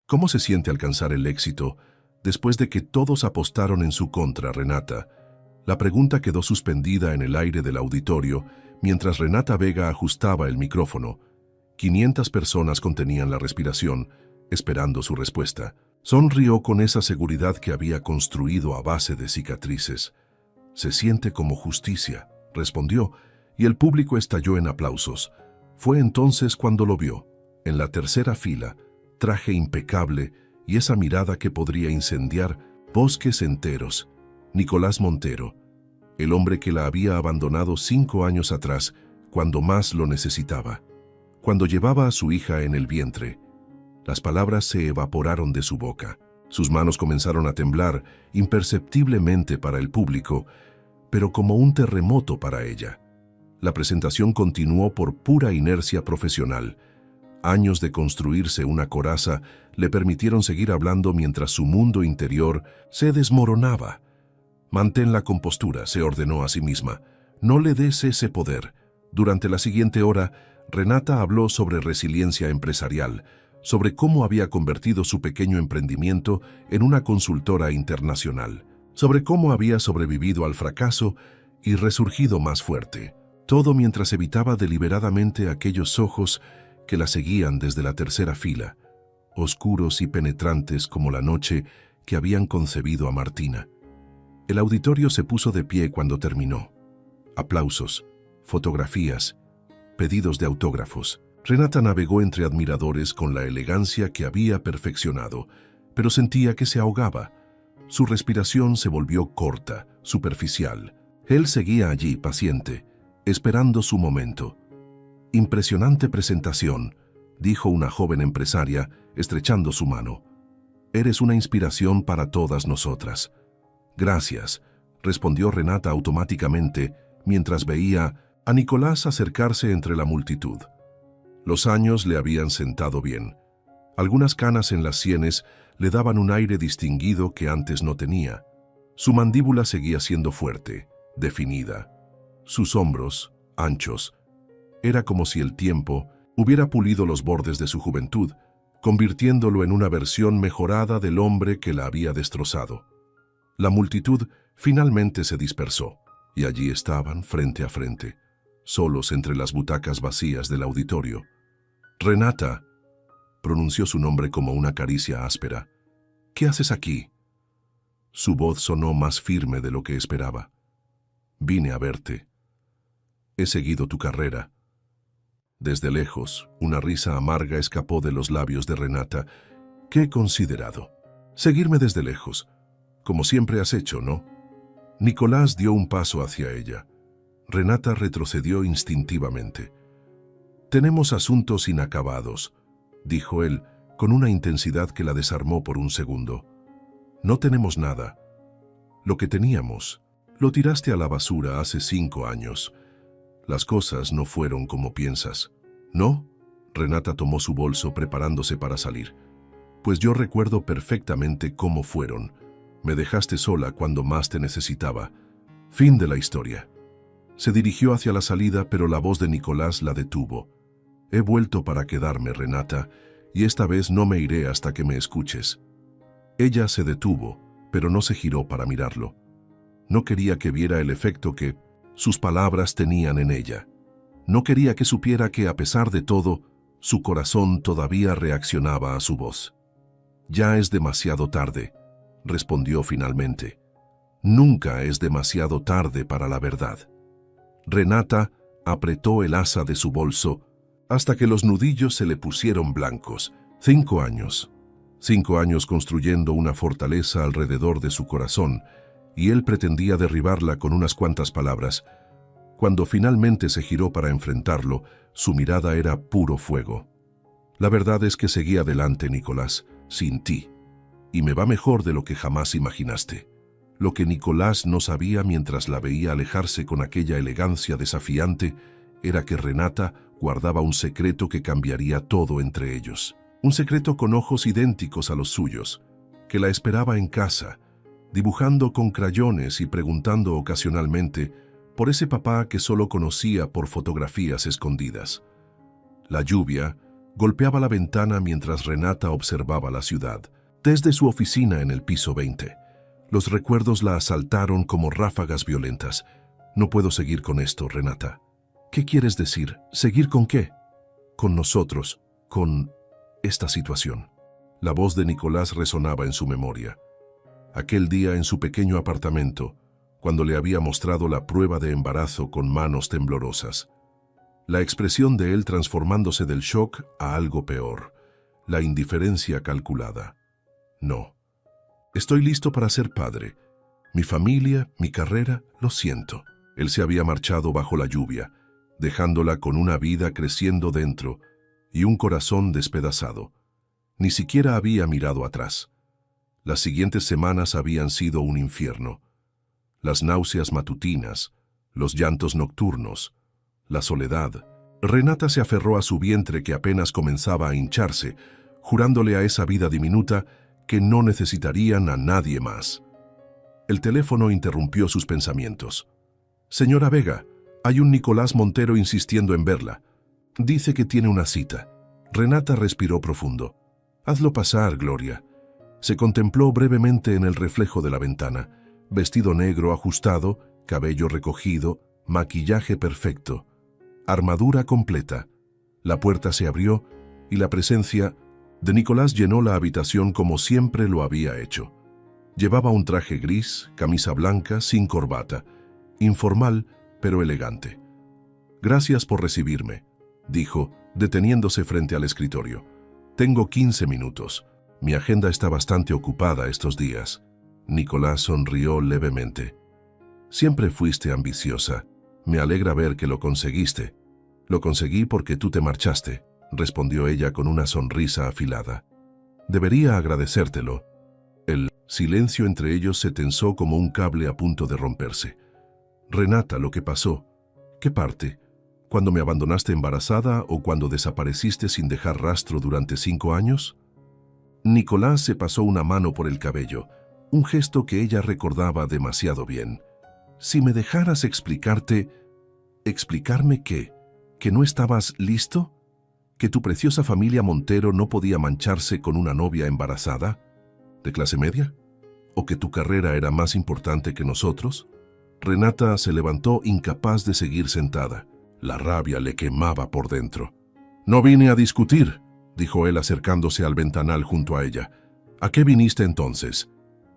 ¿Cómo se siente alcanzar el éxito después de que todos apostaron en su contra, Renata? La pregunta quedó suspendida en el aire del auditorio mientras Renata Vega ajustaba el micrófono. 500 personas contenían la respiración, esperando su respuesta. Sonrió con esa seguridad que había construido a base de cicatrices. «Se siente como justicia», respondió, y el público estalló en aplausos. Fue entonces cuando lo vio, en la tercera fila, traje impecable y esa mirada que podría incendiar bosques enteros. Nicolás Montero, el hombre que la había abandonado 5 años atrás, cuando más lo necesitaba. Cuando llevaba a su hija en el vientre, las palabras se evaporaron de su boca. Sus manos comenzaron a temblar, imperceptiblemente para el público, pero como un terremoto para ella. La presentación continuó por pura inercia profesional. Años de construirse una coraza le permitieron seguir hablando mientras su mundo interior se desmoronaba. «Mantén la compostura», se ordenó a sí misma. «No le des ese poder». Durante la siguiente hora, Renata habló sobre resiliencia empresarial, sobre cómo había convertido su pequeño emprendimiento en una consultora internacional, sobre cómo había sobrevivido al fracaso y resurgido más fuerte. Todo mientras evitaba deliberadamente aquellos ojos que la seguían desde la tercera fila, oscuros y penetrantes como la noche que habían concebido a Martina. El auditorio se puso de pie cuando terminó. Aplausos, fotografías, pedidos de autógrafos. Renata navegó entre admiradores con la elegancia que había perfeccionado, pero sentía que se ahogaba. Su respiración se volvió corta, superficial. Él seguía allí, paciente, esperando su momento. «Impresionante presentación», dijo una joven empresaria, estrechando su mano. «Eres una inspiración para todas nosotras». «Gracias», respondió Renata automáticamente, mientras veía a Nicolás acercarse entre la multitud. Los años le habían sentado bien. Algunas canas en las sienes le daban un aire distinguido que antes no tenía. Su mandíbula seguía siendo fuerte, definida. Sus hombros, anchos. Era como si el tiempo hubiera pulido los bordes de su juventud, convirtiéndolo en una versión mejorada del hombre que la había destrozado. La multitud finalmente se dispersó, y allí estaban, frente a frente, solos entre las butacas vacías del auditorio. «Renata», pronunció su nombre como una caricia áspera. «¿Qué haces aquí?» Su voz sonó más firme de lo que esperaba. «Vine a verte. He seguido tu carrera». Desde lejos, una risa amarga escapó de los labios de Renata. «Qué considerado. Seguirme desde lejos, como siempre has hecho, ¿no?» Nicolás dio un paso hacia ella. Renata retrocedió instintivamente. «Tenemos asuntos inacabados», dijo él, con una intensidad que la desarmó por un segundo. «No tenemos nada. Lo que teníamos, lo tiraste a la basura hace 5 años. Las cosas no fueron como piensas». «¿No?» Renata tomó su bolso preparándose para salir. «Pues yo recuerdo perfectamente cómo fueron. Me dejaste sola cuando más te necesitaba. Fin de la historia». Se dirigió hacia la salida, pero la voz de Nicolás la detuvo. «He vuelto para quedarme, Renata, y esta vez no me iré hasta que me escuches». Ella se detuvo, pero no se giró para mirarlo. No quería que viera el efecto que sus palabras tenían en ella. No quería que supiera que, a pesar de todo, su corazón todavía reaccionaba a su voz. «Ya es demasiado tarde», respondió finalmente. «Nunca es demasiado tarde para la verdad». Renata apretó el asa de su bolso hasta que los nudillos se le pusieron blancos. 5 años. 5 años construyendo una fortaleza alrededor de su corazón, y él pretendía derribarla con unas cuantas palabras. Cuando finalmente se giró para enfrentarlo, su mirada era puro fuego. «La verdad es que seguí adelante, Nicolás, sin ti. Y me va mejor de lo que jamás imaginaste». Lo que Nicolás no sabía mientras la veía alejarse con aquella elegancia desafiante era que Renata guardaba un secreto que cambiaría todo entre ellos. Un secreto con ojos idénticos a los suyos, que la esperaba en casa, dibujando con crayones y preguntando ocasionalmente por ese papá que solo conocía por fotografías escondidas. La lluvia, Golpeaba la ventana mientras Renata observaba la ciudad. Desde su oficina en el piso 20, los recuerdos la asaltaron como ráfagas violentas. No puedo seguir con esto, Renata. ¿Qué quieres decir? ¿Seguir con qué? Con nosotros, con esta situación. La voz de Nicolás resonaba en su memoria. Aquel día en su pequeño apartamento, cuando le había mostrado la prueba de embarazo con manos temblorosas. La expresión de él transformándose del shock a algo peor, la indiferencia calculada. No. Estoy listo para ser padre. Mi familia, mi carrera, lo siento. Él se había marchado bajo la lluvia, dejándola con una vida creciendo dentro y un corazón despedazado. Ni siquiera había mirado atrás. Las siguientes semanas habían sido un infierno. Las náuseas matutinas, los llantos nocturnos, la soledad. Renata se aferró a su vientre que apenas comenzaba a hincharse, jurándole a esa vida diminuta que no necesitarían a nadie más. El teléfono interrumpió sus pensamientos. «Señora Vega, hay un Nicolás Montero insistiendo en verla. Dice que tiene una cita». Renata respiró profundo. «Hazlo pasar, Gloria». Se contempló brevemente en el reflejo de la ventana. Vestido negro ajustado, cabello recogido, maquillaje perfecto, armadura completa. La puerta se abrió y la presencia de Nicolás llenó la habitación como siempre lo había hecho. Llevaba un traje gris, camisa blanca, sin corbata, informal pero elegante. «Gracias por recibirme», dijo, deteniéndose frente al escritorio. «Tengo 15 minutos. Mi agenda está bastante ocupada estos días». Nicolás sonrió levemente. «Siempre fuiste ambiciosa. Me alegra ver que lo conseguiste». «Lo conseguí porque tú te marchaste», respondió ella con una sonrisa afilada. «Debería agradecértelo». El silencio entre ellos se tensó como un cable a punto de romperse. «Renata, lo que pasó. ¿Qué parte? ¿Cuando me abandonaste embarazada o cuando desapareciste sin dejar rastro durante 5 años?» Nicolás se pasó una mano por el cabello, un gesto que ella recordaba demasiado bien. «Si me dejaras explicarte...» «¿Explicarme qué? ¿Que no estabas listo? ¿Que tu preciosa familia Montero no podía mancharse con una novia embarazada? ¿De clase media? ¿O que tu carrera era más importante que nosotros?» Renata se levantó incapaz de seguir sentada. La rabia le quemaba por dentro. «No vine a discutir», dijo él acercándose al ventanal junto a ella. «¿A qué viniste entonces?»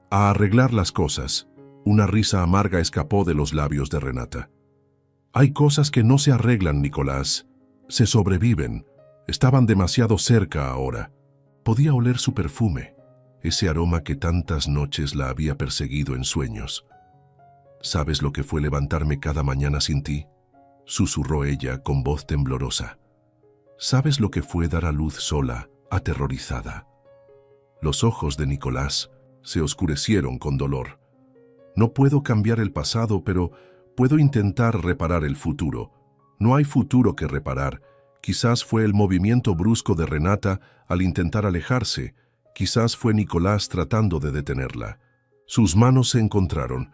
«A arreglar las cosas». Una risa amarga escapó de los labios de Renata. «Hay cosas que no se arreglan, Nicolás. Se sobreviven. Estaban demasiado cerca ahora». Podía oler su perfume, ese aroma que tantas noches la había perseguido en sueños. «¿Sabes lo que fue levantarme cada mañana sin ti?», susurró ella con voz temblorosa. «¿Sabes lo que fue dar a luz sola, aterrorizada?». Los ojos de Nicolás se oscurecieron con dolor. «No puedo cambiar el pasado, pero puedo intentar reparar el futuro». «No hay futuro que reparar». Quizás fue el movimiento brusco de Renata al intentar alejarse. Quizás fue Nicolás tratando de detenerla. Sus manos se encontraron.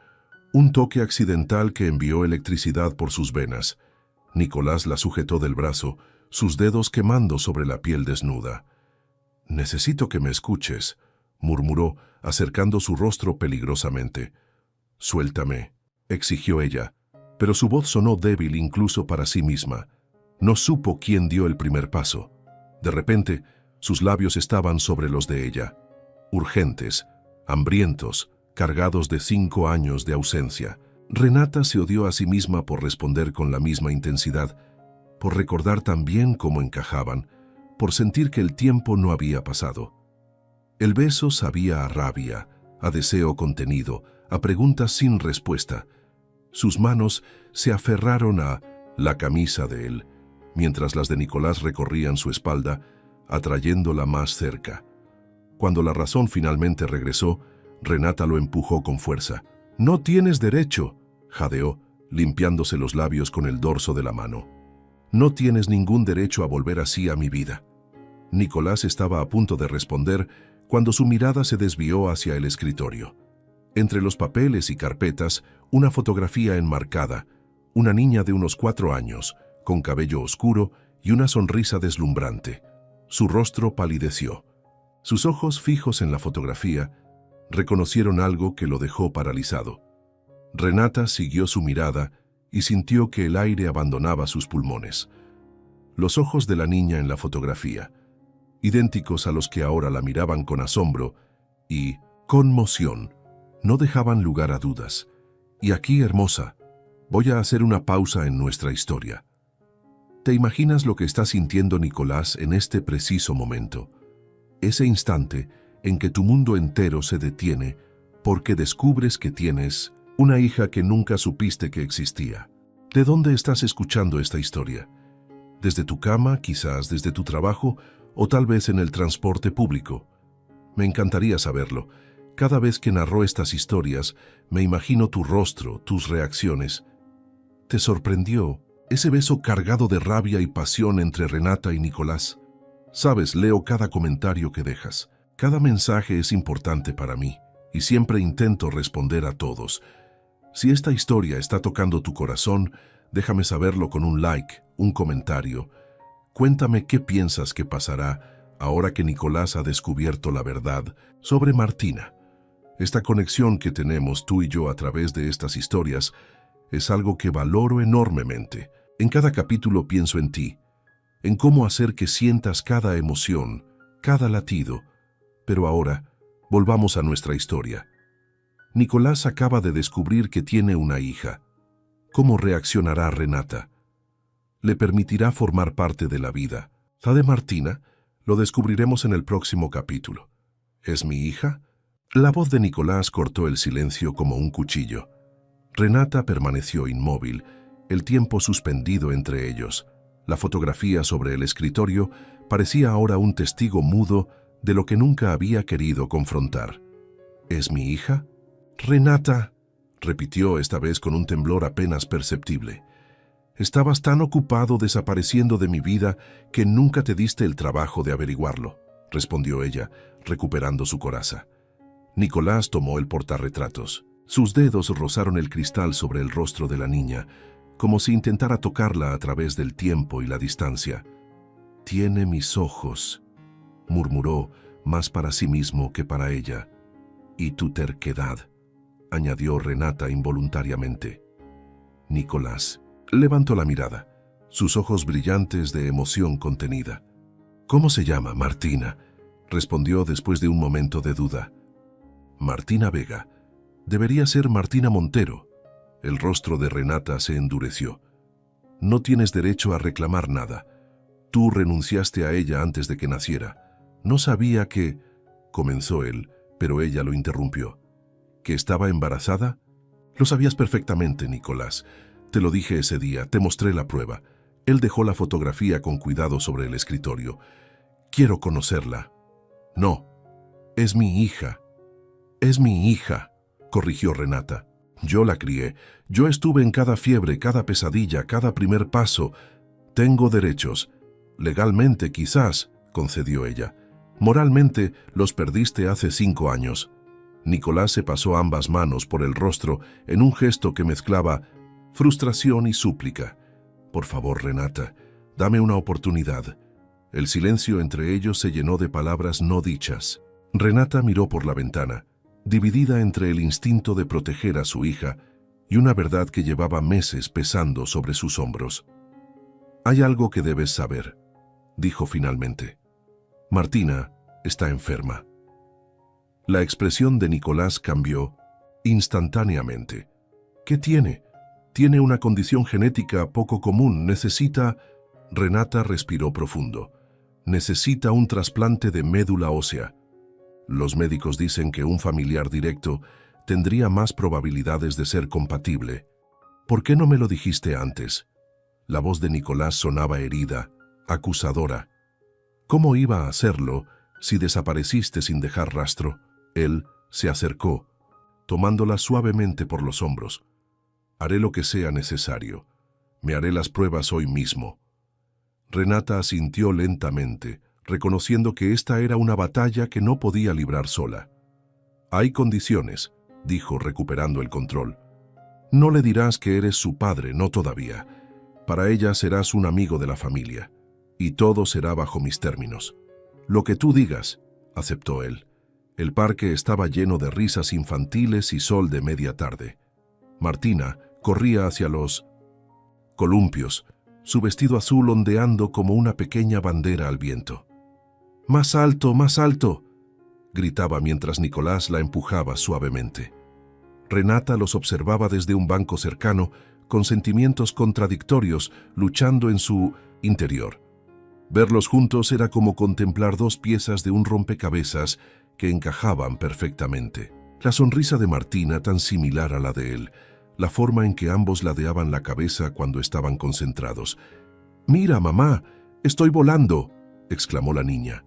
Un toque accidental que envió electricidad por sus venas. Nicolás la sujetó del brazo, sus dedos quemando sobre la piel desnuda. «Necesito que me escuches», murmuró, acercando su rostro peligrosamente. «Suéltame», exigió ella, pero su voz sonó débil incluso para sí misma. No supo quién dio el primer paso. De repente, sus labios estaban sobre los de ella, urgentes, hambrientos, cargados de 5 años de ausencia. Renata se odió a sí misma por responder con la misma intensidad, por recordar tan bien cómo encajaban, por sentir que el tiempo no había pasado. El beso sabía a rabia, a deseo contenido, a preguntas sin respuesta. Sus manos se aferraron a la camisa de él, mientras las de Nicolás recorrían su espalda, atrayéndola más cerca. Cuando la razón finalmente regresó, Renata lo empujó con fuerza. «No tienes derecho», jadeó, limpiándose los labios con el dorso de la mano. «No tienes ningún derecho a volver así a mi vida». Nicolás estaba a punto de responder cuando su mirada se desvió hacia el escritorio. Entre los papeles y carpetas, una fotografía enmarcada, una niña de unos 4 años, con cabello oscuro y una sonrisa deslumbrante. Su rostro palideció. Sus ojos fijos en la fotografía reconocieron algo que lo dejó paralizado. Renata siguió su mirada y sintió que el aire abandonaba sus pulmones. Los ojos de la niña en la fotografía, idénticos a los que ahora la miraban con asombro y conmoción, no dejaban lugar a dudas. Y aquí, hermosa, voy a hacer una pausa en nuestra historia. ¿Te imaginas lo que está sintiendo Nicolás en este preciso momento? Ese instante en que tu mundo entero se detiene porque descubres que tienes una hija que nunca supiste que existía. ¿De dónde estás escuchando esta historia? ¿Desde tu cama, quizás desde tu trabajo o tal vez en el transporte público? Me encantaría saberlo. Cada vez que narró estas historias, me imagino tu rostro, tus reacciones. ¿Te sorprendió ese beso cargado de rabia y pasión entre Renata y Nicolás? Sabes, leo cada comentario que dejas. Cada mensaje es importante para mí y siempre intento responder a todos. Si esta historia está tocando tu corazón, déjame saberlo con un like, un comentario. Cuéntame qué piensas que pasará ahora que Nicolás ha descubierto la verdad sobre Martina. Esta conexión que tenemos tú y yo a través de estas historias es algo que valoro enormemente. En cada capítulo pienso en ti, en cómo hacer que sientas cada emoción, cada latido. Pero ahora, volvamos a nuestra historia. Nicolás acaba de descubrir que tiene una hija. ¿Cómo reaccionará Renata? ¿Le permitirá formar parte de la vida? ¿La de Martina? Lo descubriremos en el próximo capítulo. ¿Es mi hija? La voz de Nicolás cortó el silencio como un cuchillo. Renata permaneció inmóvil, el tiempo suspendido entre ellos. La fotografía sobre el escritorio parecía ahora un testigo mudo de lo que nunca había querido confrontar. ¿Es mi hija? Renata, repitió esta vez con un temblor apenas perceptible. Estabas tan ocupado desapareciendo de mi vida que nunca te diste el trabajo de averiguarlo, respondió ella, recuperando su coraza. Nicolás tomó el portarretratos. Sus dedos rozaron el cristal sobre el rostro de la niña, como si intentara tocarla a través del tiempo y la distancia. «Tiene mis ojos», murmuró, más para sí mismo que para ella. «Y tu terquedad», añadió Renata involuntariamente. Nicolás levantó la mirada, sus ojos brillantes de emoción contenida. «¿Cómo se llama, Martina?», respondió después de un momento de duda. «Martina Vega. Debería ser Martina Montero». El rostro de Renata se endureció. «No tienes derecho a reclamar nada. Tú renunciaste a ella antes de que naciera. No sabía que...», comenzó él, pero ella lo interrumpió. «¿Que estaba embarazada? Lo sabías perfectamente, Nicolás. Te lo dije ese día, te mostré la prueba». Él dejó la fotografía con cuidado sobre el escritorio. «Quiero conocerla». «No, es mi hija». «Es mi hija», corrigió Renata. «Yo la crié. Yo estuve en cada fiebre, cada pesadilla, cada primer paso. Tengo derechos. Legalmente, quizás», concedió ella. «Moralmente, los perdiste hace 5 años». Nicolás se pasó ambas manos por el rostro en un gesto que mezclaba frustración y súplica. «Por favor, Renata, dame una oportunidad». El silencio entre ellos se llenó de palabras no dichas. Renata miró por la ventana, dividida entre el instinto de proteger a su hija y una verdad que llevaba meses pesando sobre sus hombros. «Hay algo que debes saber», dijo finalmente. «Martina está enferma». La expresión de Nicolás cambió instantáneamente. «¿Qué tiene? Tiene una condición genética poco común. Necesita...» Renata respiró profundo. «Necesita un trasplante de médula ósea. Los médicos dicen que un familiar directo tendría más probabilidades de ser compatible. ¿Por qué no me lo dijiste antes?» La voz de Nicolás sonaba herida, acusadora. «¿Cómo iba a hacerlo si desapareciste sin dejar rastro?» Él se acercó, tomándola suavemente por los hombros. «Haré lo que sea necesario. Me haré las pruebas hoy mismo». Renata asintió lentamente, reconociendo que esta era una batalla que no podía librar sola. «Hay condiciones», dijo recuperando el control. «No le dirás que eres su padre, no todavía. Para ella serás un amigo de la familia. y todo será bajo mis términos. Lo que tú digas, aceptó él. El parque estaba lleno de risas infantiles y sol de media tarde. Martina corría hacia los columpios, su vestido azul ondeando como una pequeña bandera al viento. ¡Más alto, más alto!, gritaba mientras Nicolás la empujaba suavemente. Renata los observaba desde un banco cercano, con sentimientos contradictorios luchando en su interior. Verlos juntos era como contemplar dos piezas de un rompecabezas que encajaban perfectamente. La sonrisa de Martina, tan similar a la de él, la forma en que ambos ladeaban la cabeza cuando estaban concentrados. «Mira, mamá, estoy volando», exclamó la niña.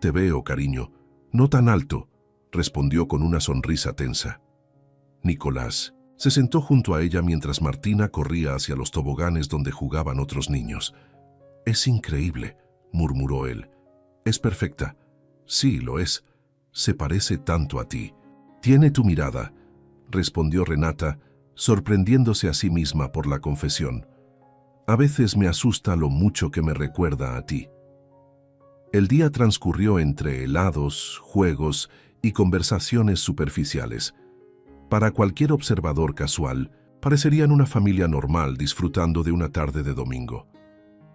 «Te veo, cariño. No tan alto», respondió con una sonrisa tensa. Nicolás se sentó junto a ella mientras Martina corría hacia los toboganes donde jugaban otros niños. «Es increíble», murmuró él. «Es perfecta». «Sí, lo es. Se parece tanto a ti». «Tiene tu mirada», respondió Renata, sorprendiéndose a sí misma por la confesión. «A veces me asusta lo mucho que me recuerda a ti». El día transcurrió entre helados, juegos y conversaciones superficiales. Para cualquier observador casual, parecerían una familia normal disfrutando de una tarde de domingo.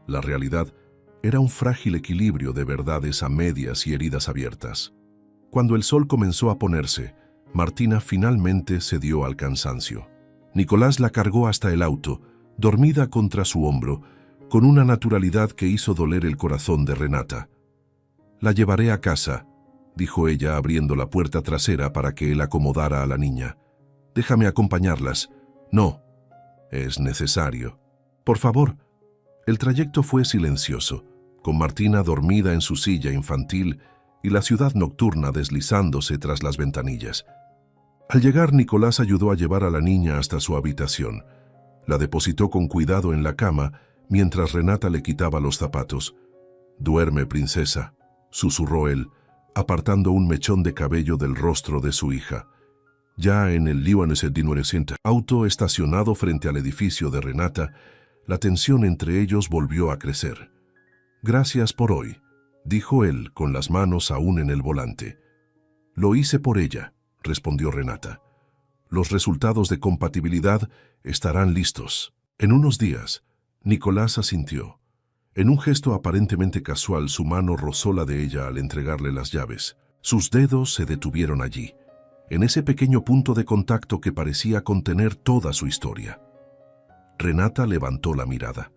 La realidad era un frágil equilibrio de verdades a medias y heridas abiertas. Cuando el sol comenzó a ponerse, Martina finalmente cedió al cansancio. Nicolás la cargó hasta el auto, dormida contra su hombro, con una naturalidad que hizo doler el corazón de Renata. «La llevaré a casa», dijo ella abriendo la puerta trasera para que él acomodara a la niña. «Déjame acompañarlas». «No, es necesario». «Por favor». El trayecto fue silencioso, con Martina dormida en su silla infantil y la ciudad nocturna deslizándose tras las ventanillas. Al llegar, Nicolás ayudó a llevar a la niña hasta su habitación. La depositó con cuidado en la cama mientras Renata le quitaba los zapatos. «Duerme, princesa», susurró él, apartando un mechón de cabello del rostro de su hija. Ya en el auto estacionado frente al edificio de Renata, la tensión entre ellos volvió a crecer. «Gracias por hoy», dijo él con las manos aún en el volante. «Lo hice por ella», respondió Renata. «Los resultados de compatibilidad estarán listos». En unos días, Nicolás asintió. En un gesto aparentemente casual, su mano rozó la de ella al entregarle las llaves. Sus dedos se detuvieron allí, en ese pequeño punto de contacto que parecía contener toda su historia. Renata levantó la mirada.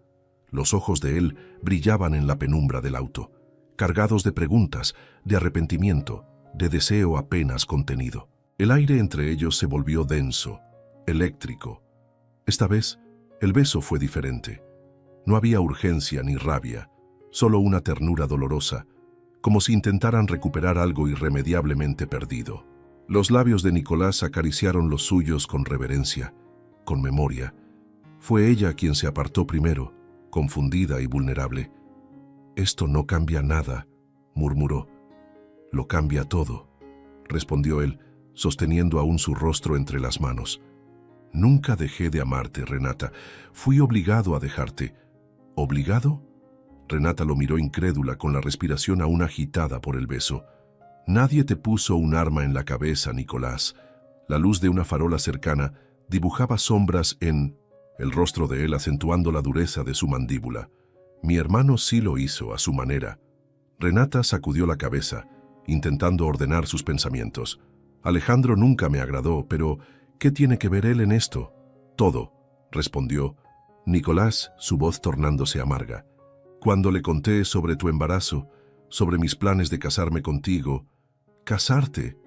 Los ojos de él brillaban en la penumbra del auto, cargados de preguntas, de arrepentimiento, de deseo apenas contenido. El aire entre ellos se volvió denso, eléctrico. Esta vez, el beso fue diferente. No había urgencia ni rabia, solo una ternura dolorosa, como si intentaran recuperar algo irremediablemente perdido. Los labios de Nicolás acariciaron los suyos con reverencia, con memoria. Fue ella quien se apartó primero, confundida y vulnerable. «Esto no cambia nada», murmuró. «Lo cambia todo», respondió él, sosteniendo aún su rostro entre las manos. «Nunca dejé de amarte, Renata. Fui obligado a dejarte». «¿Obligado?». Renata lo miró incrédula, con la respiración aún agitada por el beso. «Nadie te puso un arma en la cabeza, Nicolás». La luz de una farola cercana dibujaba sombras en el rostro de él, acentuando la dureza de su mandíbula. «Mi hermano sí lo hizo a su manera». Renata sacudió la cabeza, intentando ordenar sus pensamientos. «Alejandro nunca me agradó, pero ¿qué tiene que ver él en esto?». «Todo», respondió Nicolás, su voz tornándose amarga. «Cuando le conté sobre tu embarazo, sobre mis planes de casarme contigo». «¿Casarte?»,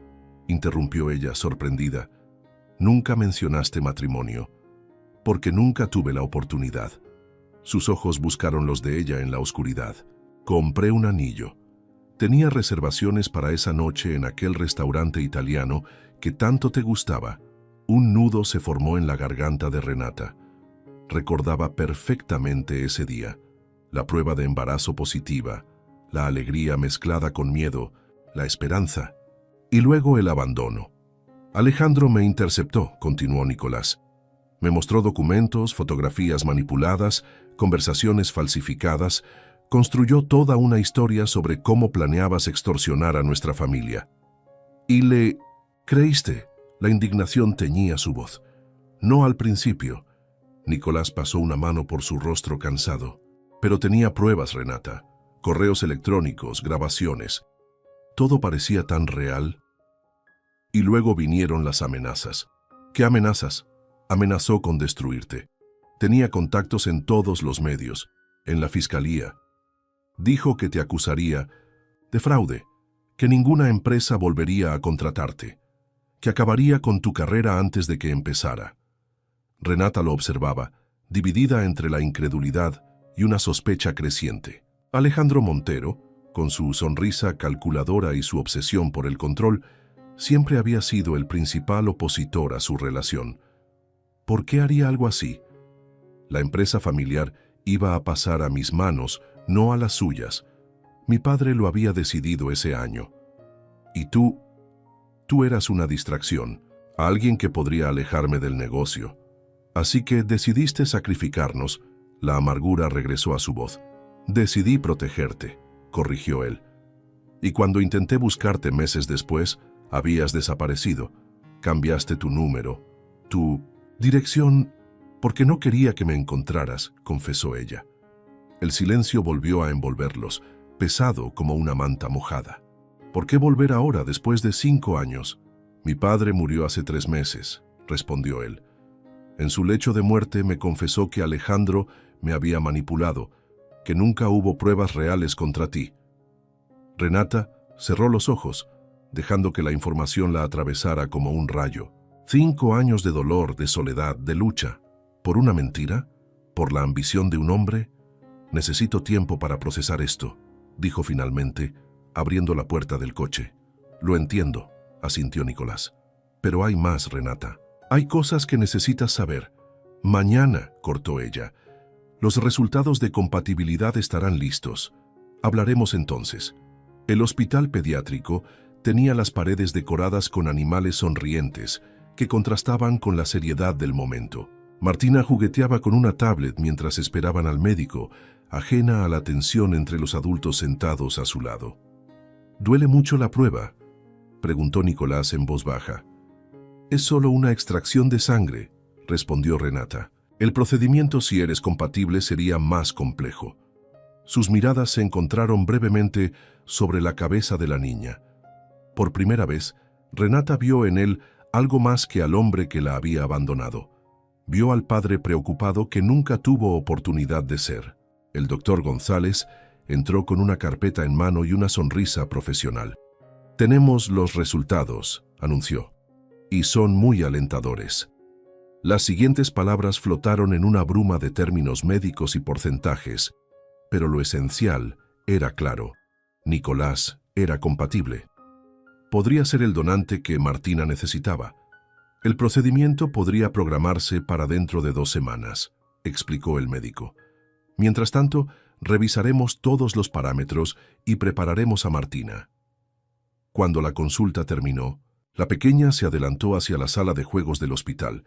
interrumpió ella, sorprendida. «Nunca mencionaste matrimonio». «Porque nunca tuve la oportunidad». Sus ojos buscaron los de ella en la oscuridad. «Compré un anillo. Tenía reservaciones para esa noche en aquel restaurante italiano que tanto te gustaba». Un nudo se formó en la garganta de Renata. Recordaba perfectamente ese día. La prueba de embarazo positiva, la alegría mezclada con miedo, la esperanza y luego el abandono. «Alejandro me interceptó», continuó Nicolás. «Me mostró documentos, fotografías manipuladas, conversaciones falsificadas. Construyó toda una historia sobre cómo planeabas extorsionar a nuestra familia. Y le creíste. La indignación teñía su voz. No al principio. Nicolás pasó una mano por su rostro cansado. Pero tenía pruebas, Renata. Correos electrónicos, grabaciones. Todo parecía tan real. Y luego vinieron las amenazas. ¿Qué amenazas? Amenazó con destruirte. Tenía contactos en todos los medios, en la fiscalía. Dijo que te acusaría de fraude, que ninguna empresa volvería a contratarte, que acabaría con tu carrera antes de que empezara. Renata lo observaba, dividida entre la incredulidad y una sospecha creciente. Alejandro Montero, con su sonrisa calculadora y su obsesión por el control, siempre había sido el principal opositor a su relación. ¿Por qué haría algo así? La empresa familiar iba a pasar a mis manos, no a las suyas. Mi padre lo había decidido ese año. Y tú eras una distracción, alguien que podría alejarme del negocio. Así que decidiste sacrificarnos. La amargura regresó a su voz. Decidí protegerte, corrigió él. Y cuando intenté buscarte meses después, habías desaparecido. Cambiaste tu número, tu dirección, porque no quería que me encontraras, confesó ella. El silencio volvió a envolverlos, pesado como una manta mojada. ¿Por qué volver ahora, después de 5 años? Mi padre murió hace 3 meses, respondió él. En su lecho de muerte me confesó que Alejandro me había manipulado, que nunca hubo pruebas reales contra ti. Renata cerró los ojos, dejando que la información la atravesara como un rayo. 5 años de dolor, de soledad, de lucha. ¿Por una mentira? ¿Por la ambición de un hombre? Necesito tiempo para procesar esto, dijo finalmente, abriendo la puerta del coche. Lo entiendo, asintió Nicolás. Pero hay más, Renata. Hay cosas que necesitas saber. Mañana, cortó ella. Los resultados de compatibilidad estarán listos. Hablaremos entonces. El hospital pediátrico tenía las paredes decoradas con animales sonrientes que contrastaban con la seriedad del momento. Martina jugueteaba con una tablet mientras esperaban al médico, ajena a la tensión entre los adultos sentados a su lado. ¿Duele mucho la prueba?, preguntó Nicolás en voz baja. Es solo una extracción de sangre, respondió Renata. El procedimiento, si eres compatible, sería más complejo. Sus miradas se encontraron brevemente sobre la cabeza de la niña. Por primera vez, Renata vio en él algo más que al hombre que la había abandonado. Vio al padre preocupado que nunca tuvo oportunidad de ser. El doctor González entró con una carpeta en mano y una sonrisa profesional. Tenemos los resultados, anunció, y son muy alentadores. Las siguientes palabras flotaron en una bruma de términos médicos y porcentajes, pero lo esencial era claro. Nicolás era compatible. Podría ser el donante que Martina necesitaba. El procedimiento podría programarse para dentro de 2 semanas, explicó el médico. Mientras tanto, revisaremos todos los parámetros y prepararemos a Martina. Cuando la consulta terminó, la pequeña se adelantó hacia la sala de juegos del hospital,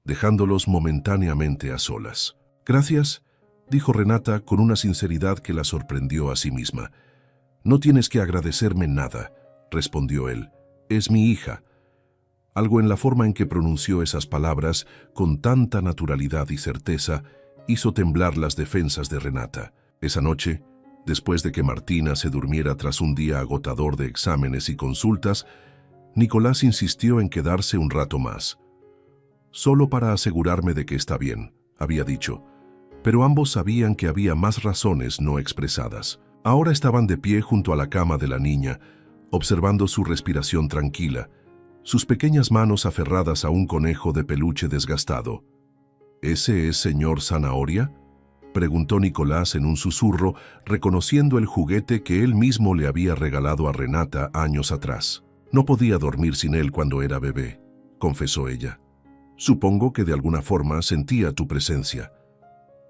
dejándolos momentáneamente a solas. Gracias, dijo Renata con una sinceridad que la sorprendió a sí misma. No tienes que agradecerme nada, respondió él. Es mi hija. Algo en la forma en que pronunció esas palabras con tanta naturalidad y certeza hizo temblar las defensas de Renata. Esa noche, después de que Martina se durmiera tras un día agotador de exámenes y consultas, Nicolás insistió en quedarse un rato más. Solo para asegurarme de que está bien, había dicho, pero ambos sabían que había más razones no expresadas. Ahora estaban de pie junto a la cama de la niña, observando su respiración tranquila, sus pequeñas manos aferradas a un conejo de peluche desgastado. ¿Ese es señor Zanahoria?, preguntó Nicolás en un susurro, reconociendo el juguete que él mismo le había regalado a Renata años atrás. No podía dormir sin él cuando era bebé, confesó ella. Supongo que de alguna forma sentía tu presencia.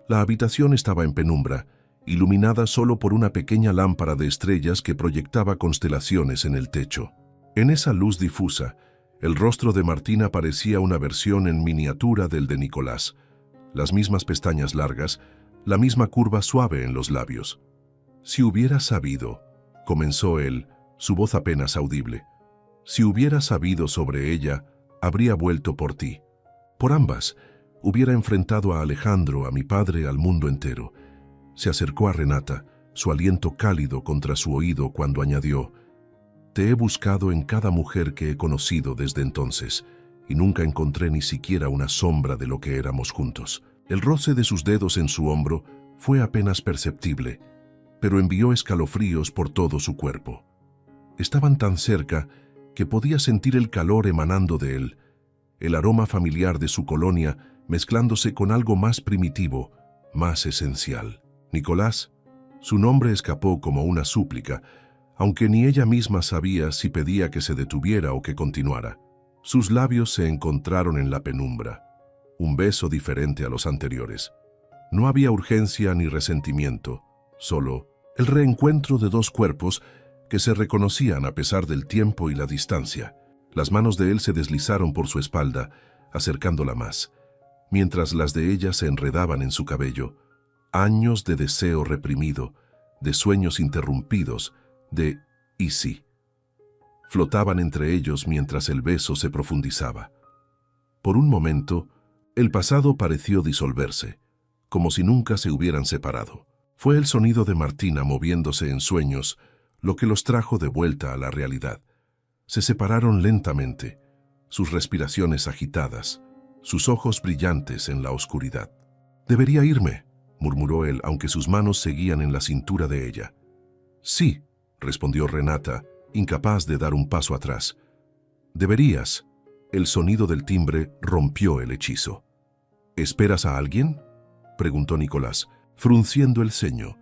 La habitación estaba en penumbra, iluminada solo por una pequeña lámpara de estrellas que proyectaba constelaciones en el techo. En esa luz difusa, el rostro de Martina parecía una versión en miniatura del de Nicolás. Las mismas pestañas largas, la misma curva suave en los labios. Si hubiera sabido, comenzó él, su voz apenas audible. Si hubiera sabido sobre ella, habría vuelto por ti. Por ambas, hubiera enfrentado a Alejandro, a mi padre, al mundo entero. Se acercó a Renata, su aliento cálido contra su oído cuando añadió: te he buscado en cada mujer que he conocido desde entonces, y nunca encontré ni siquiera una sombra de lo que éramos juntos. El roce de sus dedos en su hombro fue apenas perceptible, pero envió escalofríos por todo su cuerpo. Estaban tan cerca que podía sentir el calor emanando de él, el aroma familiar de su colonia mezclándose con algo más primitivo, más esencial. Nicolás, su nombre escapó como una súplica, aunque ni ella misma sabía si pedía que se detuviera o que continuara. Sus labios se encontraron en la penumbra, un beso diferente a los anteriores. No había urgencia ni resentimiento, solo el reencuentro de dos cuerpos que se reconocían a pesar del tiempo y la distancia. Las manos de él se deslizaron por su espalda, acercándola más, mientras las de ella se enredaban en su cabello. Años de deseo reprimido, de sueños interrumpidos, de «y sí». Flotaban entre ellos mientras el beso se profundizaba. Por un momento, el pasado pareció disolverse, como si nunca se hubieran separado. Fue el sonido de Martina moviéndose en sueños lo que los trajo de vuelta a la realidad. Se separaron lentamente, sus respiraciones agitadas, sus ojos brillantes en la oscuridad. «Debería irme», murmuró él, aunque sus manos seguían en la cintura de ella. «Sí», respondió Renata, incapaz de dar un paso atrás. «Deberías». El sonido del timbre rompió el hechizo. «¿Esperas a alguien?», preguntó Nicolás, frunciendo el ceño.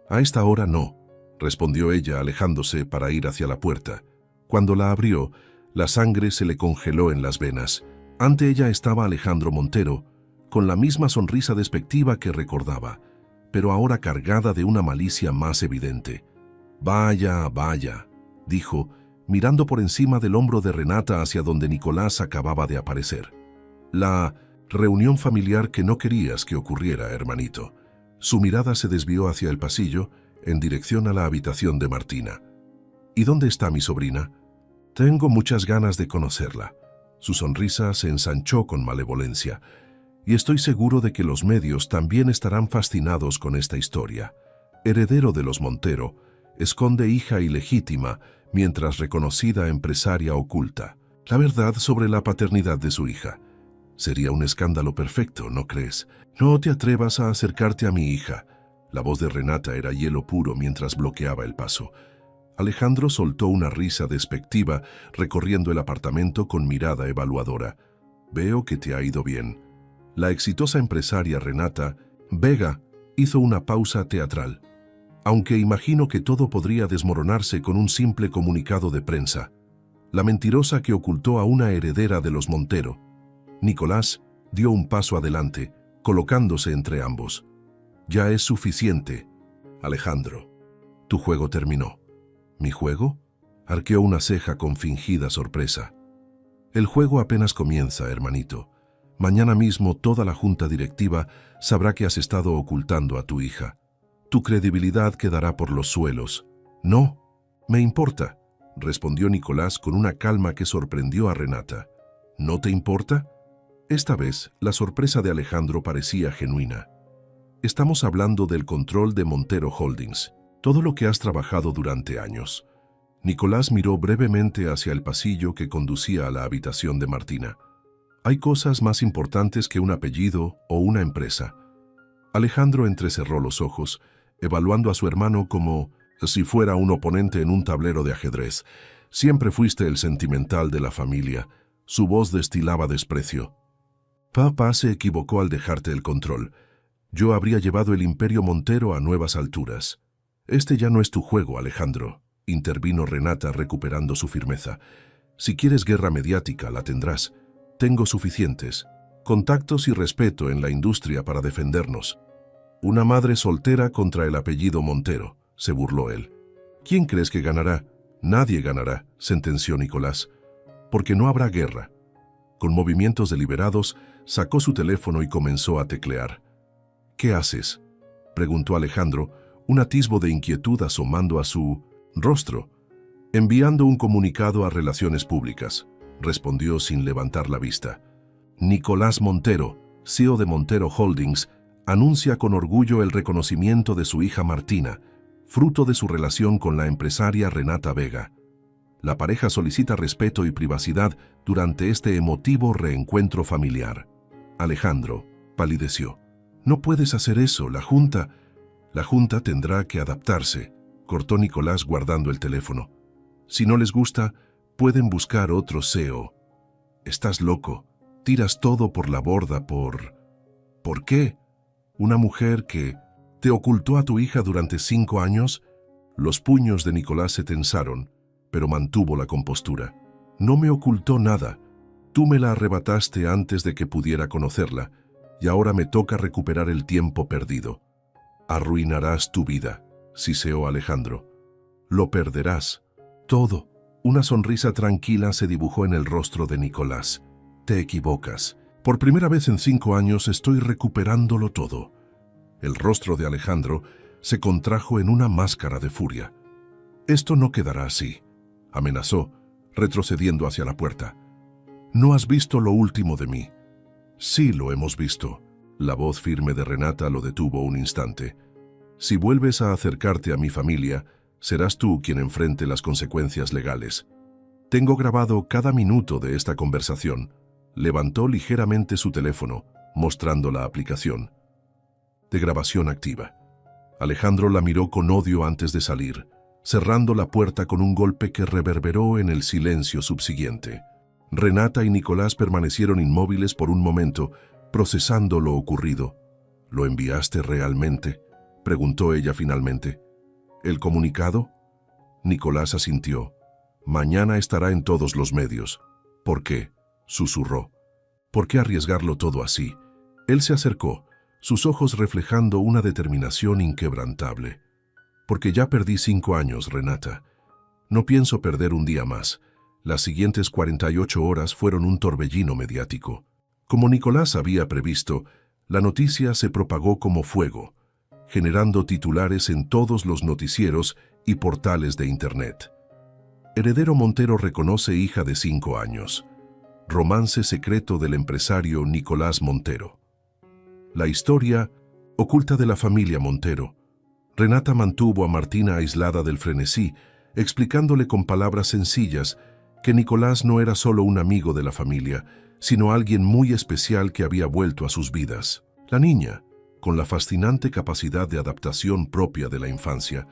«A esta hora no», respondió ella, alejándose para ir hacia la puerta. Cuando la abrió, la sangre se le congeló en las venas. Ante ella estaba Alejandro Montero, con la misma sonrisa despectiva que recordaba, pero ahora cargada de una malicia más evidente. «Vaya, vaya», dijo, mirando por encima del hombro de Renata hacia donde Nicolás acababa de aparecer. «La reunión familiar que no querías que ocurriera, hermanito». Su mirada se desvió hacia el pasillo, en dirección a la habitación de Martina. «¿Y dónde está mi sobrina?» «Tengo muchas ganas de conocerla». Su sonrisa se ensanchó con malevolencia. «Y estoy seguro de que los medios también estarán fascinados con esta historia. Heredero de los Montero, esconde hija ilegítima, mientras reconocida empresaria oculta la verdad sobre la paternidad de su hija. Sería un escándalo perfecto, ¿no crees? No te atrevas a acercarte a mi hija». La voz de Renata era hielo puro mientras bloqueaba el paso. Alejandro soltó una risa despectiva, recorriendo el apartamento con mirada evaluadora. «Veo que te ha ido bien». La exitosa empresaria Renata Vega hizo una pausa teatral. «Aunque imagino que todo podría desmoronarse con un simple comunicado de prensa. La mentirosa que ocultó a una heredera de los Montero». Nicolás dio un paso adelante, colocándose entre ambos. «Ya es suficiente, Alejandro. Tu juego terminó». «¿Mi juego?», arqueó una ceja con fingida sorpresa. «El juego apenas comienza, hermanito. Mañana mismo toda la junta directiva sabrá que has estado ocultando a tu hija. Tu credibilidad quedará por los suelos». «No, me importa», respondió Nicolás con una calma que sorprendió a Renata. «¿No te importa?». Esta vez, la sorpresa de Alejandro parecía genuina. «Estamos hablando del control de Montero Holdings, todo lo que has trabajado durante años». Nicolás miró brevemente hacia el pasillo que conducía a la habitación de Martina. «Hay cosas más importantes que un apellido o una empresa». Alejandro entrecerró los ojos, evaluando a su hermano como si fuera un oponente en un tablero de ajedrez. «Siempre fuiste el sentimental de la familia». Su voz destilaba desprecio. «Papá se equivocó al dejarte el control. Yo habría llevado el imperio Montero a nuevas alturas». «Este ya no es tu juego, Alejandro», intervino Renata recuperando su firmeza. «Si quieres guerra mediática, la tendrás. Tengo suficientes contactos y respeto en la industria para defendernos». «Una madre soltera contra el apellido Montero», se burló él. «¿Quién crees que ganará?». «Nadie ganará», sentenció Nicolás, «porque no habrá guerra». Con movimientos deliberados, sacó su teléfono y comenzó a teclear. «¿Qué haces?», preguntó Alejandro, un atisbo de inquietud asomando a su rostro. Enviando un comunicado a Relaciones Públicas, respondió sin levantar la vista. Nicolás Montero, CEO de Montero Holdings, anuncia con orgullo el reconocimiento de su hija Martina, fruto de su relación con la empresaria Renata Vega. La pareja solicita respeto y privacidad durante este emotivo reencuentro familiar. Alejandro palideció. No puedes hacer eso, la Junta tendrá que adaptarse, cortó Nicolás guardando el teléfono. Si no les gusta, pueden buscar otro CEO. Estás loco, tiras todo por la borda ¿Por qué? ¿Una mujer que te ocultó a tu hija durante 5 años? Los puños de Nicolás se tensaron, pero mantuvo la compostura. No me ocultó nada. Tú me la arrebataste antes de que pudiera conocerla, y ahora me toca recuperar el tiempo perdido. Arruinarás tu vida, siseó Alejandro. Lo perderás. Todo. Una sonrisa tranquila se dibujó en el rostro de Nicolás. Te equivocas. Por primera vez en 5 años estoy recuperándolo todo. El rostro de Alejandro se contrajo en una máscara de furia. Esto no quedará así, amenazó, retrocediendo hacia la puerta. No has visto lo último de mí. Sí, lo hemos visto. La voz firme de Renata lo detuvo un instante. Si vuelves a acercarte a mi familia, serás tú quien enfrente las consecuencias legales. Tengo grabado cada minuto de esta conversación. Levantó ligeramente su teléfono, mostrando la aplicación. De grabación activa. Alejandro la miró con odio antes de salir, cerrando la puerta con un golpe que reverberó en el silencio subsiguiente. Renata y Nicolás permanecieron inmóviles por un momento, procesando lo ocurrido. ¿Lo enviaste realmente?, preguntó ella finalmente. ¿El comunicado? Nicolás asintió. Mañana estará en todos los medios. ¿Por qué?, susurró. ¿Por qué arriesgarlo todo así? Él se acercó, sus ojos reflejando una determinación inquebrantable. Porque ya perdí 5 años, Renata. No pienso perder un día más. Las siguientes 48 horas fueron un torbellino mediático. Como Nicolás había previsto, la noticia se propagó como fuego, generando titulares en todos los noticieros y portales de Internet. Heredero Montero reconoce hija de 5 años. Romance secreto del empresario Nicolás Montero. La historia oculta de la familia Montero. Renata mantuvo a Martina aislada del frenesí, explicándole con palabras sencillas que Nicolás no era solo un amigo de la familia, sino alguien muy especial que había vuelto a sus vidas. La niña, con la fascinante capacidad de adaptación propia de la infancia,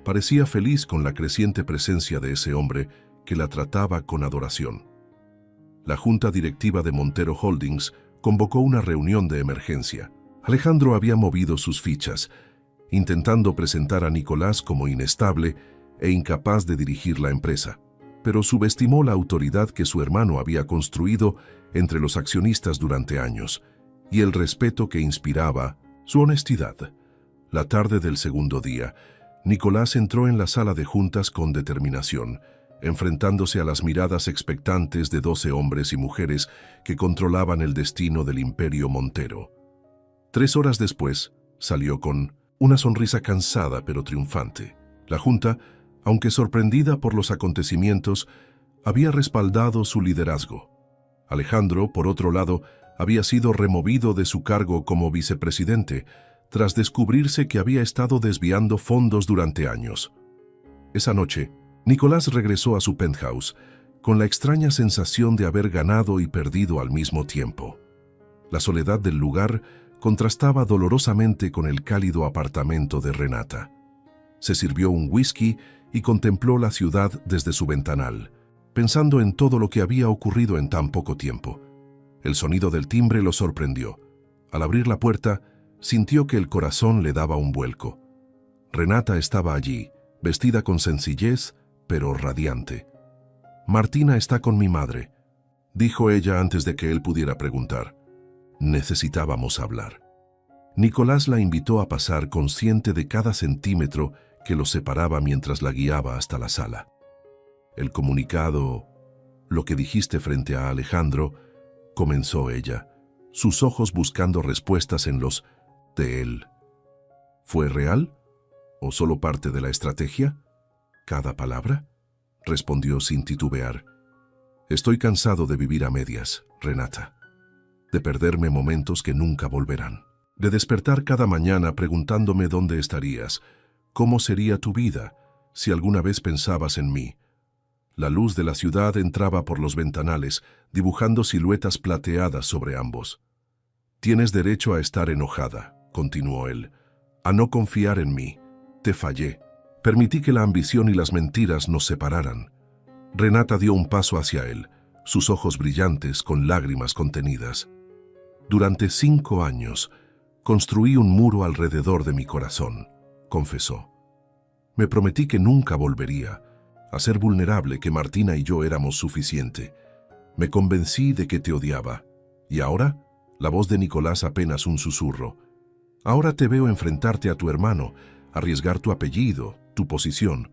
parecía feliz con la creciente presencia de ese hombre que la trataba con adoración. La junta directiva de Montero Holdings convocó una reunión de emergencia. Alejandro había movido sus fichas, intentando presentar a Nicolás como inestable e incapaz de dirigir la empresa, pero subestimó la autoridad que su hermano había construido entre los accionistas durante años y el respeto que inspiraba su honestidad. La tarde del segundo día, Nicolás entró en la sala de juntas con determinación, enfrentándose a las miradas expectantes de 12 hombres y mujeres que controlaban el destino del imperio Montero. 3 horas después, salió con una sonrisa cansada pero triunfante. La junta, aunque sorprendida por los acontecimientos, había respaldado su liderazgo. Alejandro, por otro lado, había sido removido de su cargo como vicepresidente, tras descubrirse que había estado desviando fondos durante años. Esa noche, Nicolás regresó a su penthouse, con la extraña sensación de haber ganado y perdido al mismo tiempo. La soledad del lugar contrastaba dolorosamente con el cálido apartamento de Renata. Se sirvió un whisky y contempló la ciudad desde su ventanal, pensando en todo lo que había ocurrido en tan poco tiempo. El sonido del timbre lo sorprendió. Al abrir la puerta, sintió que el corazón le daba un vuelco. Renata estaba allí, vestida con sencillez, pero radiante. «Martina está con mi madre», dijo ella antes de que él pudiera preguntar. Necesitábamos hablar. Nicolás la invitó a pasar, consciente de cada centímetro que los separaba mientras la guiaba hasta la sala. El comunicado, lo que dijiste frente a Alejandro, comenzó ella, sus ojos buscando respuestas en los de él. ¿Fue real? ¿O solo parte de la estrategia? ¿Cada palabra? Respondió sin titubear. Estoy cansado de vivir a medias, Renata. De perderme momentos que nunca volverán. De despertar cada mañana preguntándome dónde estarías, cómo sería tu vida, si alguna vez pensabas en mí. La luz de la ciudad entraba por los ventanales, dibujando siluetas plateadas sobre ambos. Tienes derecho a estar enojada, continuó él, a no confiar en mí. Te fallé. Permití que la ambición y las mentiras nos separaran. Renata dio un paso hacia él, sus ojos brillantes con lágrimas contenidas. Durante 5 años, construí un muro alrededor de mi corazón, confesó. Me prometí que nunca volvería, a ser vulnerable, que Martina y yo éramos suficiente. Me convencí de que te odiaba. ¿Y ahora? La voz de Nicolás apenas un susurro. Ahora te veo enfrentarte a tu hermano, arriesgar tu apellido, tu posición,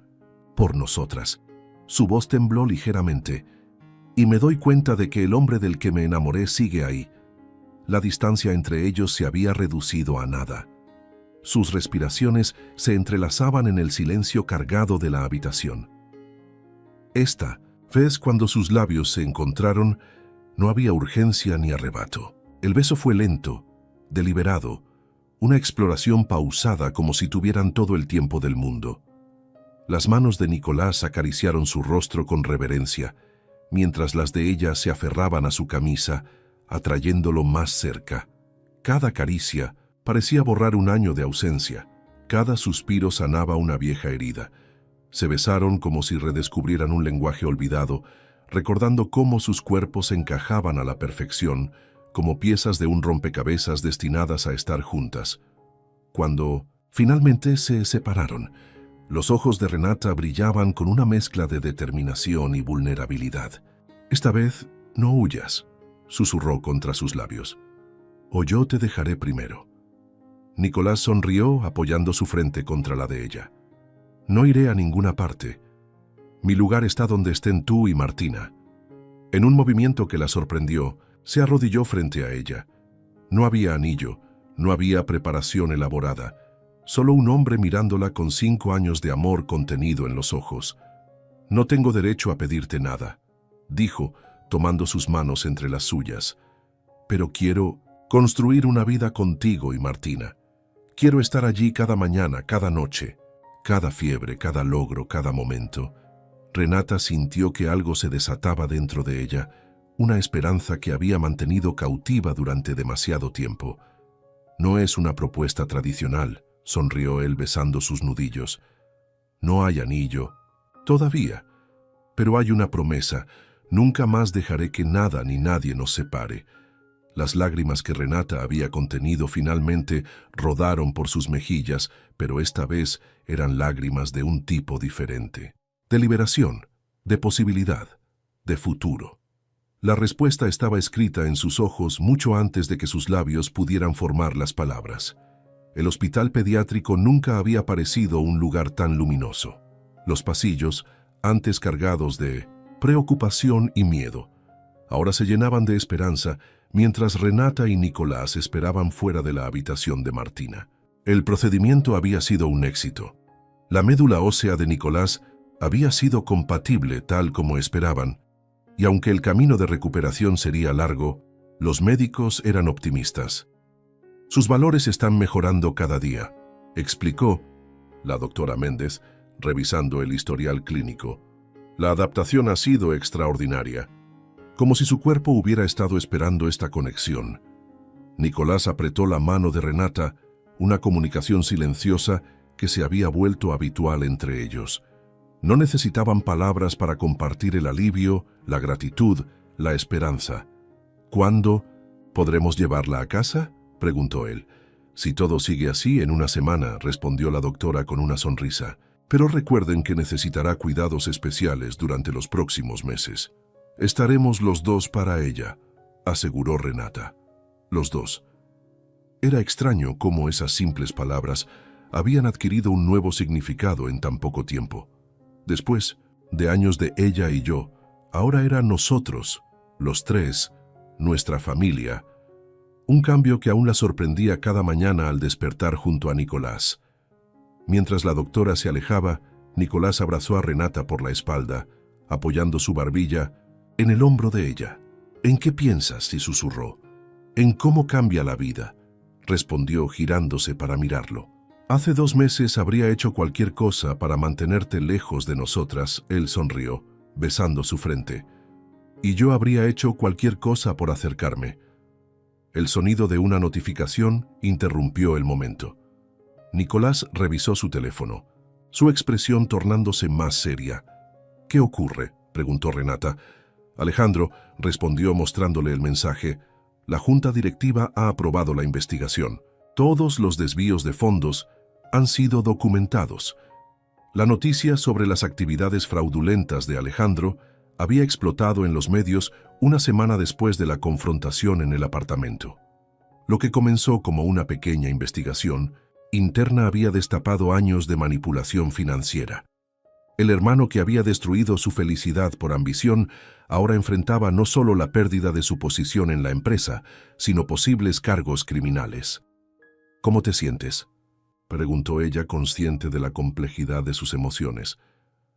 por nosotras. Su voz tembló ligeramente, y me doy cuenta de que el hombre del que me enamoré sigue ahí. La distancia entre ellos se había reducido a nada. Sus respiraciones se entrelazaban en el silencio cargado de la habitación. Esta vez, cuando sus labios se encontraron, no había urgencia ni arrebato. El beso fue lento, deliberado, una exploración pausada como si tuvieran todo el tiempo del mundo. Las manos de Nicolás acariciaron su rostro con reverencia, mientras las de ella se aferraban a su camisa, atrayéndolo más cerca. Cada caricia parecía borrar un año de ausencia, cada suspiro sanaba una vieja herida. Se besaron como si redescubrieran un lenguaje olvidado, recordando cómo sus cuerpos encajaban a la perfección, como piezas de un rompecabezas destinadas a estar juntas. Cuando finalmente se separaron, los ojos de Renata brillaban con una mezcla de determinación y vulnerabilidad. Esta vez no huyas, susurró contra sus labios. O yo te dejaré primero. Nicolás sonrió apoyando su frente contra la de ella. No iré a ninguna parte. Mi lugar está donde estén tú y Martina. En un movimiento que la sorprendió, se arrodilló frente a ella. No había anillo, no había preparación elaborada, solo un hombre mirándola con 5 años de amor contenido en los ojos. No tengo derecho a pedirte nada, dijo, tomando sus manos entre las suyas. Pero quiero construir una vida contigo y Martina. Quiero estar allí cada mañana, cada noche, cada fiebre, cada logro, cada momento. Renata sintió que algo se desataba dentro de ella, una esperanza que había mantenido cautiva durante demasiado tiempo. No es una propuesta tradicional, sonrió él besando sus nudillos. No hay anillo, todavía, pero hay una promesa. Nunca más dejaré que nada ni nadie nos separe. Las lágrimas que Renata había contenido finalmente rodaron por sus mejillas, pero esta vez eran lágrimas de un tipo diferente. De liberación, de posibilidad, de futuro. La respuesta estaba escrita en sus ojos mucho antes de que sus labios pudieran formar las palabras. El hospital pediátrico nunca había parecido un lugar tan luminoso. Los pasillos, antes cargados de preocupación y miedo, ahora se llenaban de esperanza, mientras Renata y Nicolás esperaban fuera de la habitación de Martina. El procedimiento había sido un éxito. La médula ósea de Nicolás había sido compatible tal como esperaban, y aunque el camino de recuperación sería largo, los médicos eran optimistas. Sus valores están mejorando cada día, explicó la doctora Méndez, revisando el historial clínico. La adaptación ha sido extraordinaria, como si su cuerpo hubiera estado esperando esta conexión. Nicolás apretó la mano de Renata, una comunicación silenciosa que se había vuelto habitual entre ellos. No necesitaban palabras para compartir el alivio, la gratitud, la esperanza. ¿Cuándo podremos llevarla a casa?, preguntó él. Si todo sigue así, en una semana, respondió la doctora con una sonrisa. Pero recuerden que necesitará cuidados especiales durante los próximos meses. Estaremos los dos para ella, aseguró Renata. Los dos. Era extraño cómo esas simples palabras habían adquirido un nuevo significado en tan poco tiempo. Después de años de ella y yo, ahora eran nosotros, los tres, nuestra familia. Un cambio que aún la sorprendía cada mañana al despertar junto a Nicolás. Mientras la doctora se alejaba, Nicolás abrazó a Renata por la espalda, apoyando su barbilla en el hombro de ella. «¿En qué piensas?», y susurró. «En cómo cambia la vida», respondió girándose para mirarlo. «Hace 2 meses habría hecho cualquier cosa para mantenerte lejos de nosotras», él sonrió, besando su frente. «Y yo habría hecho cualquier cosa por acercarme». El sonido de una notificación interrumpió el momento. Nicolás revisó su teléfono, su expresión tornándose más seria. «¿Qué ocurre?», preguntó Renata. Alejandro respondió mostrándole el mensaje. «La junta directiva ha aprobado la investigación. Todos los desvíos de fondos han sido documentados». La noticia sobre las actividades fraudulentas de Alejandro había explotado en los medios una semana después de la confrontación en el apartamento. Lo que comenzó como una pequeña investigación interna había destapado años de manipulación financiera. El hermano que había destruido su felicidad por ambición ahora enfrentaba no solo la pérdida de su posición en la empresa, sino posibles cargos criminales. «¿Cómo te sientes?», preguntó ella, consciente de la complejidad de sus emociones.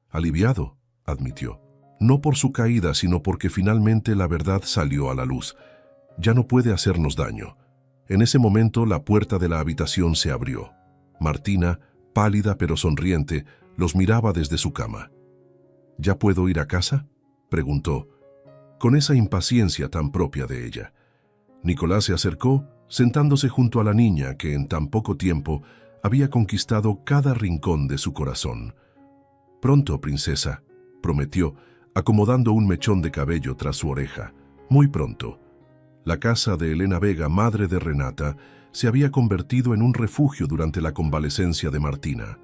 «Aliviado», admitió. «No por su caída, sino porque finalmente la verdad salió a la luz. Ya no puede hacernos daño». En ese momento la puerta de la habitación se abrió. Martina, pálida pero sonriente, los miraba desde su cama. «¿Ya puedo ir a casa?», preguntó, con esa impaciencia tan propia de ella. Nicolás se acercó, sentándose junto a la niña que en tan poco tiempo había conquistado cada rincón de su corazón. «Pronto, princesa», prometió, acomodando un mechón de cabello tras su oreja. «Muy pronto». La casa de Elena Vega, madre de Renata, se había convertido en un refugio durante la convalecencia de Martina.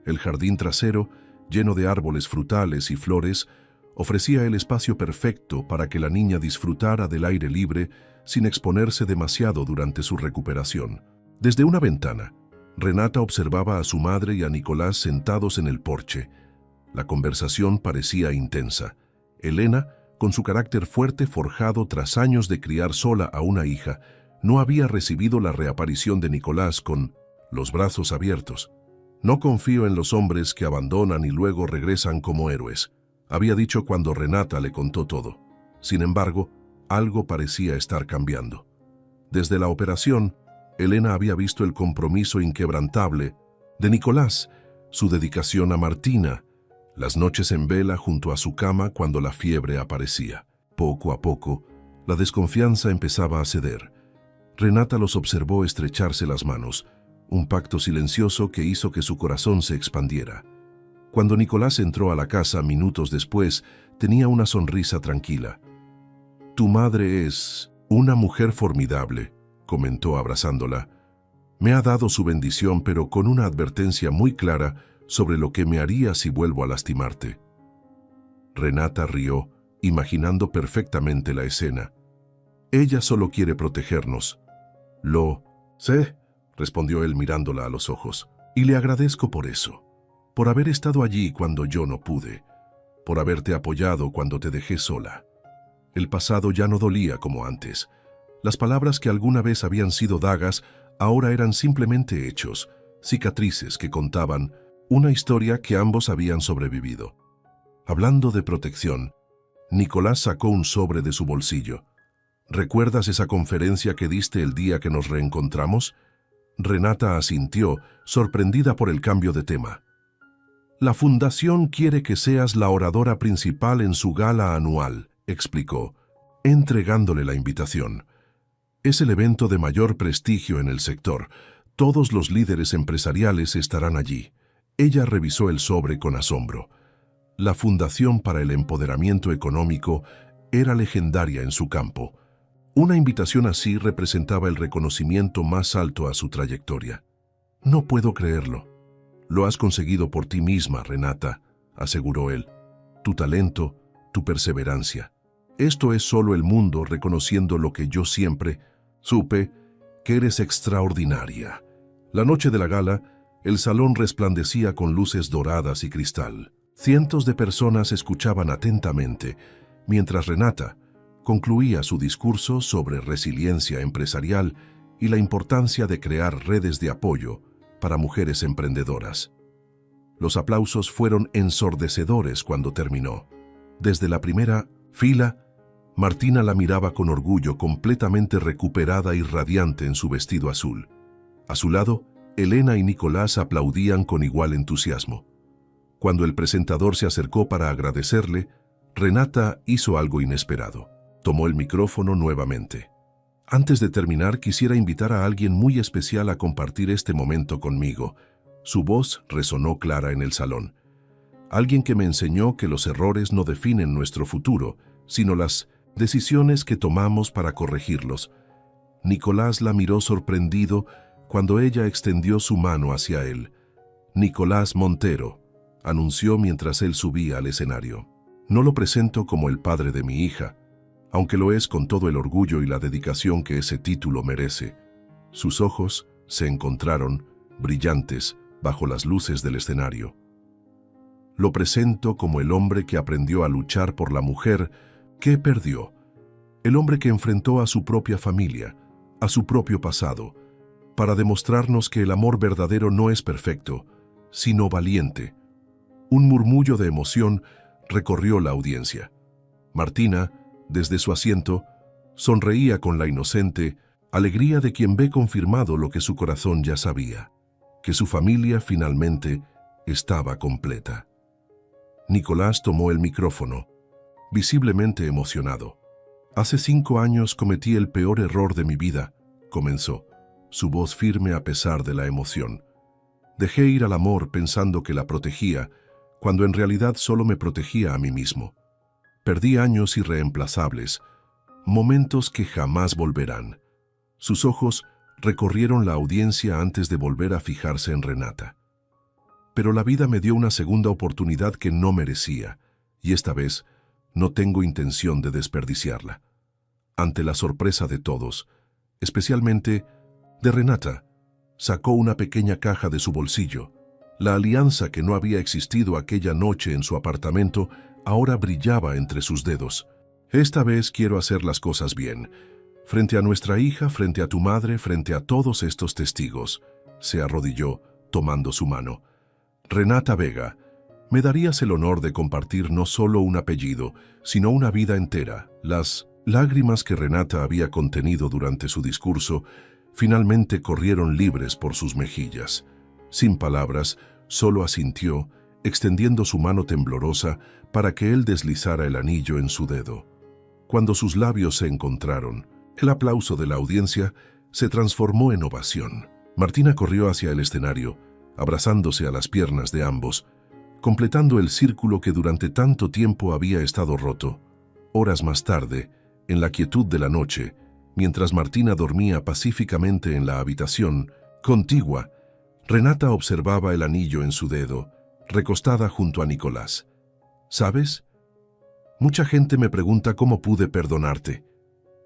El jardín trasero, lleno de árboles frutales y flores, ofrecía el espacio perfecto para que la niña disfrutara del aire libre sin exponerse demasiado durante su recuperación. Desde una ventana, Renata observaba a su madre y a Nicolás sentados en el porche. La conversación parecía intensa. Elena, con su carácter fuerte forjado tras años de criar sola a una hija, no había recibido la reaparición de Nicolás con los brazos abiertos. «No confío en los hombres que abandonan y luego regresan como héroes», había dicho cuando Renata le contó todo. Sin embargo, algo parecía estar cambiando. Desde la operación, Elena había visto el compromiso inquebrantable de Nicolás, su dedicación a Martina, las noches en vela junto a su cama cuando la fiebre aparecía. Poco a poco, la desconfianza empezaba a ceder. Renata los observó estrecharse las manos, un pacto silencioso que hizo que su corazón se expandiera. Cuando Nicolás entró a la casa minutos después, tenía una sonrisa tranquila. «Tu madre es una mujer formidable», comentó abrazándola. «Me ha dado su bendición, pero con una advertencia muy clara sobre lo que me haría si vuelvo a lastimarte». Renata rió, imaginando perfectamente la escena. «Ella solo quiere protegernos». «Lo sé», respondió él mirándola a los ojos, «y le agradezco por eso, por haber estado allí cuando yo no pude, por haberte apoyado cuando te dejé sola». El pasado ya no dolía como antes. Las palabras que alguna vez habían sido dagas ahora eran simplemente hechos, cicatrices que contaban una historia que ambos habían sobrevivido. Hablando de protección, Nicolás sacó un sobre de su bolsillo. «¿Recuerdas esa conferencia que diste el día que nos reencontramos?». Renata asintió, sorprendida por el cambio de tema. «La fundación quiere que seas la oradora principal en su gala anual», explicó, entregándole la invitación. «Es el evento de mayor prestigio en el sector. Todos los líderes empresariales estarán allí». Ella revisó el sobre con asombro. La Fundación para el Empoderamiento Económico era legendaria en su campo. Una invitación así representaba el reconocimiento más alto a su trayectoria. «No puedo creerlo». «Lo has conseguido por ti misma, Renata», aseguró él. «Tu talento, tu perseverancia. Esto es solo el mundo reconociendo lo que yo siempre supe, que eres extraordinaria». La noche de la gala, el salón resplandecía con luces doradas y cristal. Cientos de personas escuchaban atentamente, mientras Renata concluía su discurso sobre resiliencia empresarial y la importancia de crear redes de apoyo para mujeres emprendedoras. Los aplausos fueron ensordecedores cuando terminó. Desde la primera fila, Martina la miraba con orgullo, completamente recuperada y radiante en su vestido azul. A su lado, Elena y Nicolás aplaudían con igual entusiasmo. Cuando el presentador se acercó para agradecerle, Renata hizo algo inesperado. Tomó el micrófono nuevamente. Antes de terminar, quisiera invitar a alguien muy especial a compartir este momento conmigo. Su voz resonó clara en el salón. Alguien que me enseñó que los errores no definen nuestro futuro, sino las decisiones que tomamos para corregirlos. Nicolás la miró sorprendido cuando ella extendió su mano hacia él. Nicolás Montero, anunció mientras él subía al escenario. No lo presento como el padre de mi hija, aunque lo es con todo el orgullo y la dedicación que ese título merece. Sus ojos se encontraron, brillantes, bajo las luces del escenario. Lo presento como el hombre que aprendió a luchar por la mujer que perdió, el hombre que enfrentó a su propia familia, a su propio pasado, para demostrarnos que el amor verdadero no es perfecto, sino valiente. Un murmullo de emoción recorrió la audiencia. Martina, desde su asiento, sonreía con la inocente alegría de quien ve confirmado lo que su corazón ya sabía, que su familia finalmente estaba completa. Nicolás tomó el micrófono, visiblemente emocionado. «Hace 5 años cometí el peor error de mi vida», comenzó, su voz firme a pesar de la emoción. «Dejé ir al amor pensando que la protegía, cuando en realidad solo me protegía a mí mismo. Perdí años irreemplazables, momentos que jamás volverán». Sus ojos recorrieron la audiencia antes de volver a fijarse en Renata. «Pero la vida me dio una segunda oportunidad que no merecía, y esta vez no tengo intención de desperdiciarla». Ante la sorpresa de todos, especialmente de Renata, sacó una pequeña caja de su bolsillo. La alianza que no había existido aquella noche en su apartamento ahora brillaba entre sus dedos. «Esta vez quiero hacer las cosas bien. Frente a nuestra hija, frente a tu madre, frente a todos estos testigos», se arrodilló, tomando su mano. «Renata Vega, me darías el honor de compartir no solo un apellido, sino una vida entera». Las lágrimas que Renata había contenido durante su discurso finalmente corrieron libres por sus mejillas. Sin palabras, solo asintió, extendiendo su mano temblorosa para que él deslizara el anillo en su dedo. Cuando sus labios se encontraron, el aplauso de la audiencia se transformó en ovación. Martina corrió hacia el escenario, abrazándose a las piernas de ambos, completando el círculo que durante tanto tiempo había estado roto. Horas más tarde, en la quietud de la noche, mientras Martina dormía pacíficamente en la habitación contigua, Renata observaba el anillo en su dedo, recostada junto a Nicolás. «¿Sabes? Mucha gente me pregunta cómo pude perdonarte»,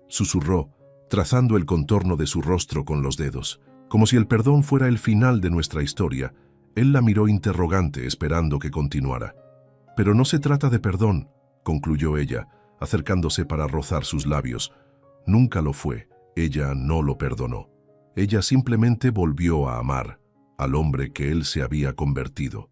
susurró, trazando el contorno de su rostro con los dedos. Como si el perdón fuera el final de nuestra historia, él la miró interrogante, esperando que continuara. «Pero no se trata de perdón», concluyó ella, acercándose para rozar sus labios. «Nunca lo fue. Ella no lo perdonó. Ella simplemente volvió a amar al hombre que él se había convertido».